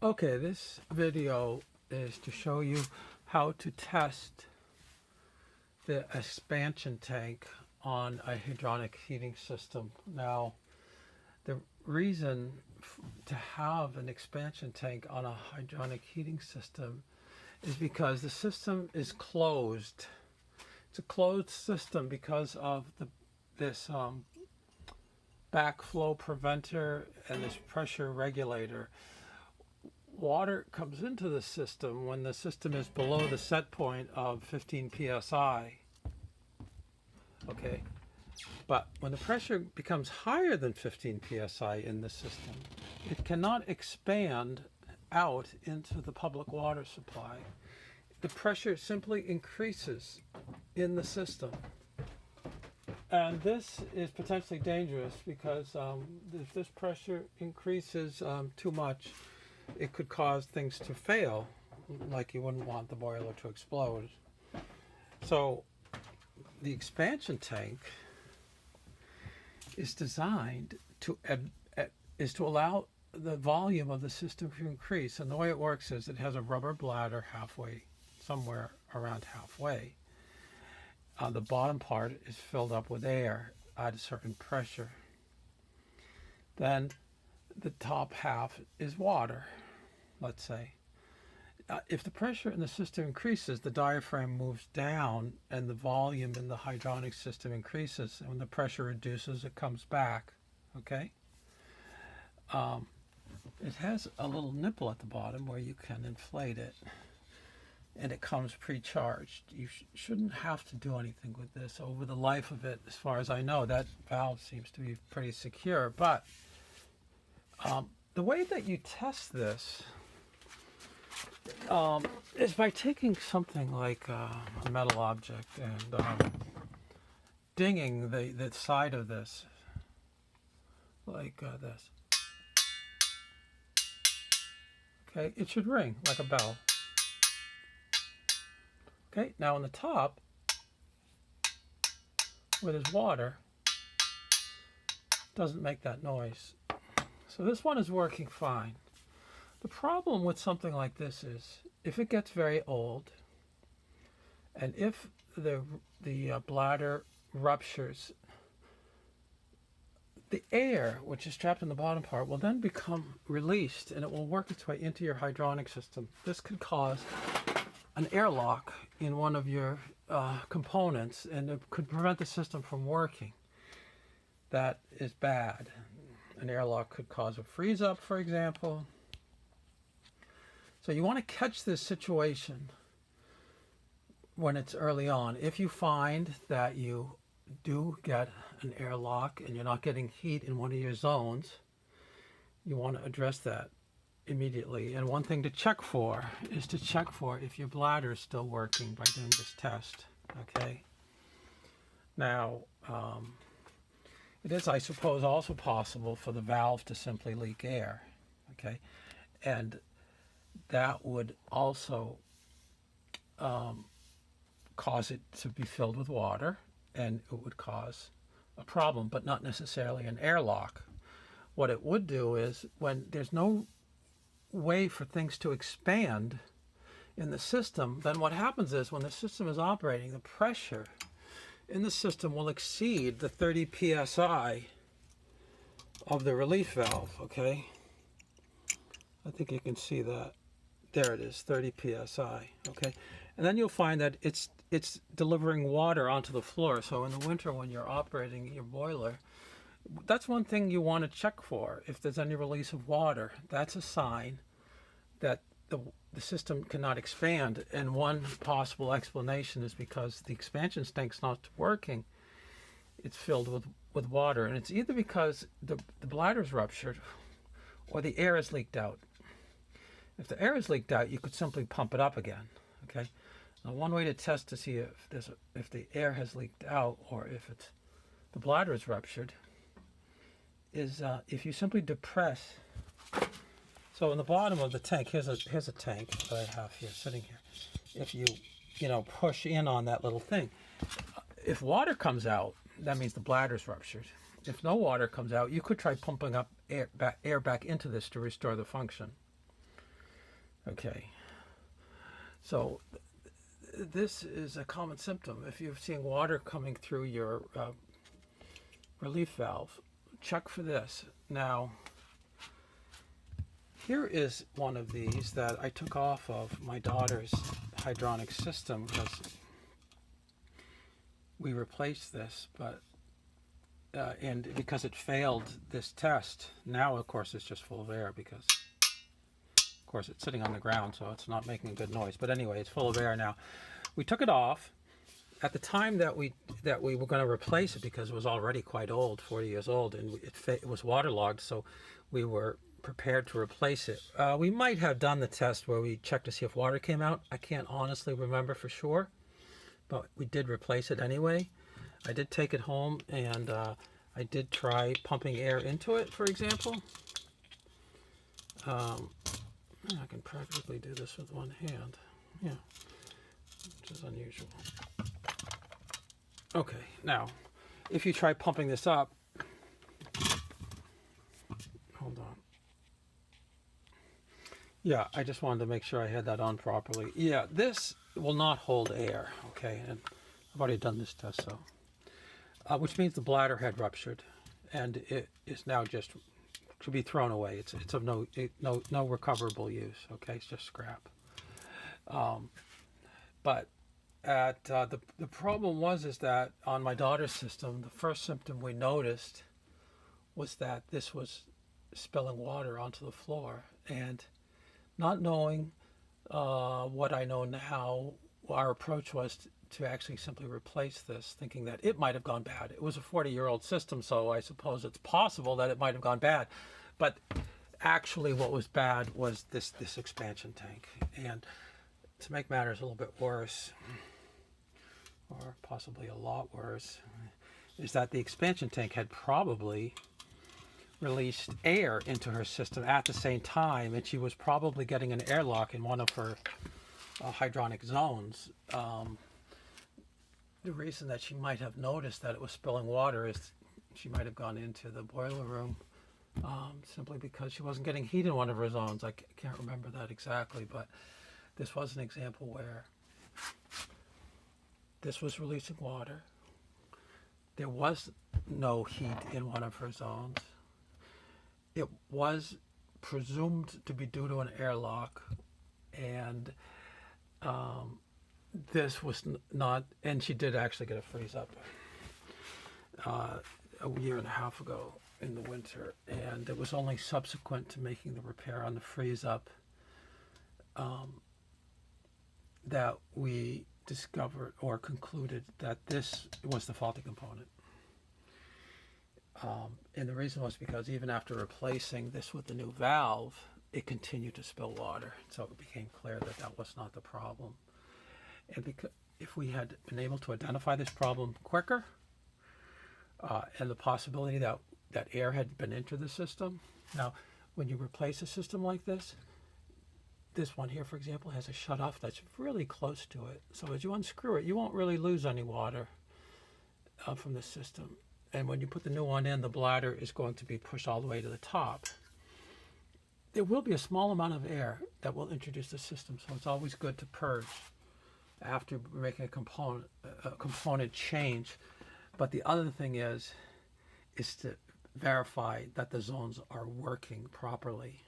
Okay, this video is to show you how to test the expansion tank on a hydronic heating system. Now, the reason to have an expansion tank on a hydronic heating system is because the system is closed. It's a closed system because of this backflow preventer and this pressure regulator. Water comes into the system when the system is below the set point of 15 psi. Okay, but when the pressure becomes higher than 15 psi in the system, it cannot expand out into the public water supply. The pressure simply increases in the system. And this is potentially dangerous because if this pressure increases too much, it could cause things to fail, like you wouldn't want the boiler to explode. So the expansion tank is designed to allow the volume of the system to increase. And the way it works is it has a rubber bladder somewhere around halfway. The bottom part is filled up with air at a certain pressure. Then the top half is water, let's say. If the pressure in the system increases, the diaphragm moves down and the volume in the hydronic system increases. And when the pressure reduces, it comes back, okay? It has a little nipple at the bottom where you can inflate it. And it comes pre-charged. You shouldn't have to do anything with this. Over the life of it, as far as I know, that valve seems to be pretty secure. But the way that you test this is by taking something like a metal object and dinging the side of this, like this. Okay, it should ring like a bell. Okay, now on the top, where there's water, doesn't make that noise. So this one is working fine. The problem with something like this is if it gets very old and if the bladder ruptures, the air, which is trapped in the bottom part, will then become released and it will work its way into your hydronic system. This could cause an airlock in one of your components, and it could prevent the system from working. That is bad. An airlock could cause a freeze up, for example. So you want to catch this situation when it's early on. If you find that you do get an airlock and you're not getting heat in one of your zones, you want to address that immediately. And one thing to check for is to check for if your bladder is still working by doing this test. Okay. Now, it is, I suppose, also possible for the valve to simply leak air. Okay. And that would also cause it to be filled with water, and it would cause a problem, but not necessarily an airlock. What it would do is when there's no way for things to expand in the system, then what happens is when the system is operating, the pressure in the system will exceed the 30 psi of the relief valve. Okay, I think you can see that. There it is, 30 psi. Okay, and then you'll find that it's delivering water onto the floor. So in the winter when you're operating your boiler, that's one thing you want to check for. If there's any release of water, that's a sign that the system cannot expand. And one possible explanation is because the expansion tank's not working. It's filled with water. And it's either because the bladder's ruptured or the air is leaked out. If the air is leaked out, you could simply pump it up again. Okay. Now, one way to test to see if the air has leaked out or if the bladder is ruptured is if you simply depress. So in the bottom of the tank, here's a tank that I have here sitting here. If you push in on that little thing, if water comes out, that means the bladder's ruptured. If no water comes out, you could try pumping up air back into this to restore the function. Okay, so this is a common symptom. If you're seeing water coming through your relief valve, check for this. Now, here is one of these that I took off of my daughter's hydronic system because we replaced this, but and because it failed this test. Now, of course, it's just full of air because, of course, it's sitting on the ground, so it's not making a good noise. But anyway, it's full of air now. We took it off at the time that we were going to replace it because it was already quite old, 40 years old, and it was waterlogged. So we were prepared to replace it. We might have done the test where we checked to see if water came out. I can't honestly remember for sure, but we did replace it anyway. I did take it home and I did try pumping air into it, for example. I can practically do this with one hand, yeah, which is unusual. Okay, now, if you try pumping this up, hold on. Yeah, I just wanted to make sure I had that on properly. Yeah, this will not hold air, okay, and I've already done this test, so. Which means the bladder had ruptured, and it is now just to be thrown away. It's of no recoverable use. Okay, it's just scrap. But at the problem is that on my daughter's system, the first symptom we noticed was that this was spilling water onto the floor, and not knowing what I know now, our approach was to actually simply replace this, thinking that it might have gone bad. It was a 40-year-old system, so I suppose it's possible that it might have gone bad. But actually what was bad was this expansion tank. And to make matters a little bit worse, or possibly a lot worse, is that the expansion tank had probably released air into her system at the same time, and she was probably getting an airlock in one of her hydronic zones. The reason that she might have noticed that it was spilling water is she might have gone into the boiler room simply because she wasn't getting heat in one of her zones. I can't remember that exactly, but this was an example where this was releasing water. There was no heat in one of her zones. It was presumed to be due to an airlock, and this was not, and she did actually get a freeze up a year and a half ago in the winter, and it was only subsequent to making the repair on the freeze up that we discovered or concluded that this was the faulty component. And the reason was because even after replacing this with the new valve, it continued to spill water. So it became clear that that was not the problem. And because if we had been able to identify this problem quicker, and the possibility that air had been into the system. Now, when you replace a system like this one here, for example, has a shutoff that's really close to it. So as you unscrew it, you won't really lose any water from the system. And when you put the new one in, the bladder is going to be pushed all the way to the top. There will be a small amount of air that will introduce the system, so it's always good to purge after making a component change. But the other thing is to verify that the zones are working properly.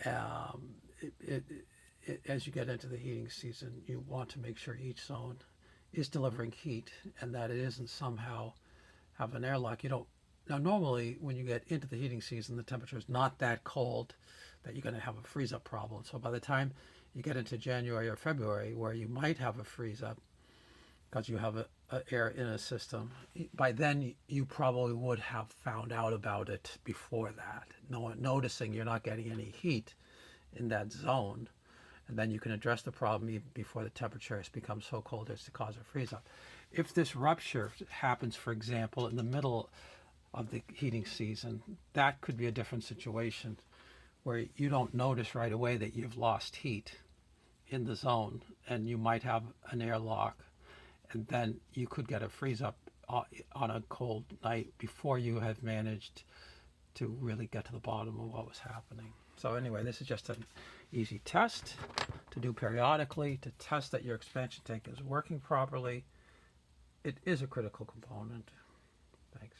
As you get into the heating season, you want to make sure each zone is delivering heat and that it isn't somehow have an airlock. You don't. Now, normally when you get into the heating season, the temperature is not that cold that you're going to have a freeze up problem. So by the time you get into January or February, where you might have a freeze up because you have a air in a system, by then you probably would have found out about it before that, noticing you're not getting any heat in that zone, and then you can address the problem even before the temperature has become so cold as to cause a freeze up. If this rupture happens, for example, in the middle of the heating season, that could be a different situation where you don't notice right away that you've lost heat in the zone, and you might have an airlock, and then you could get a freeze up on a cold night before you have managed to really get to the bottom of what was happening. So anyway, this is just an easy test to do periodically to test that your expansion tank is working properly. It is a critical component. Thanks.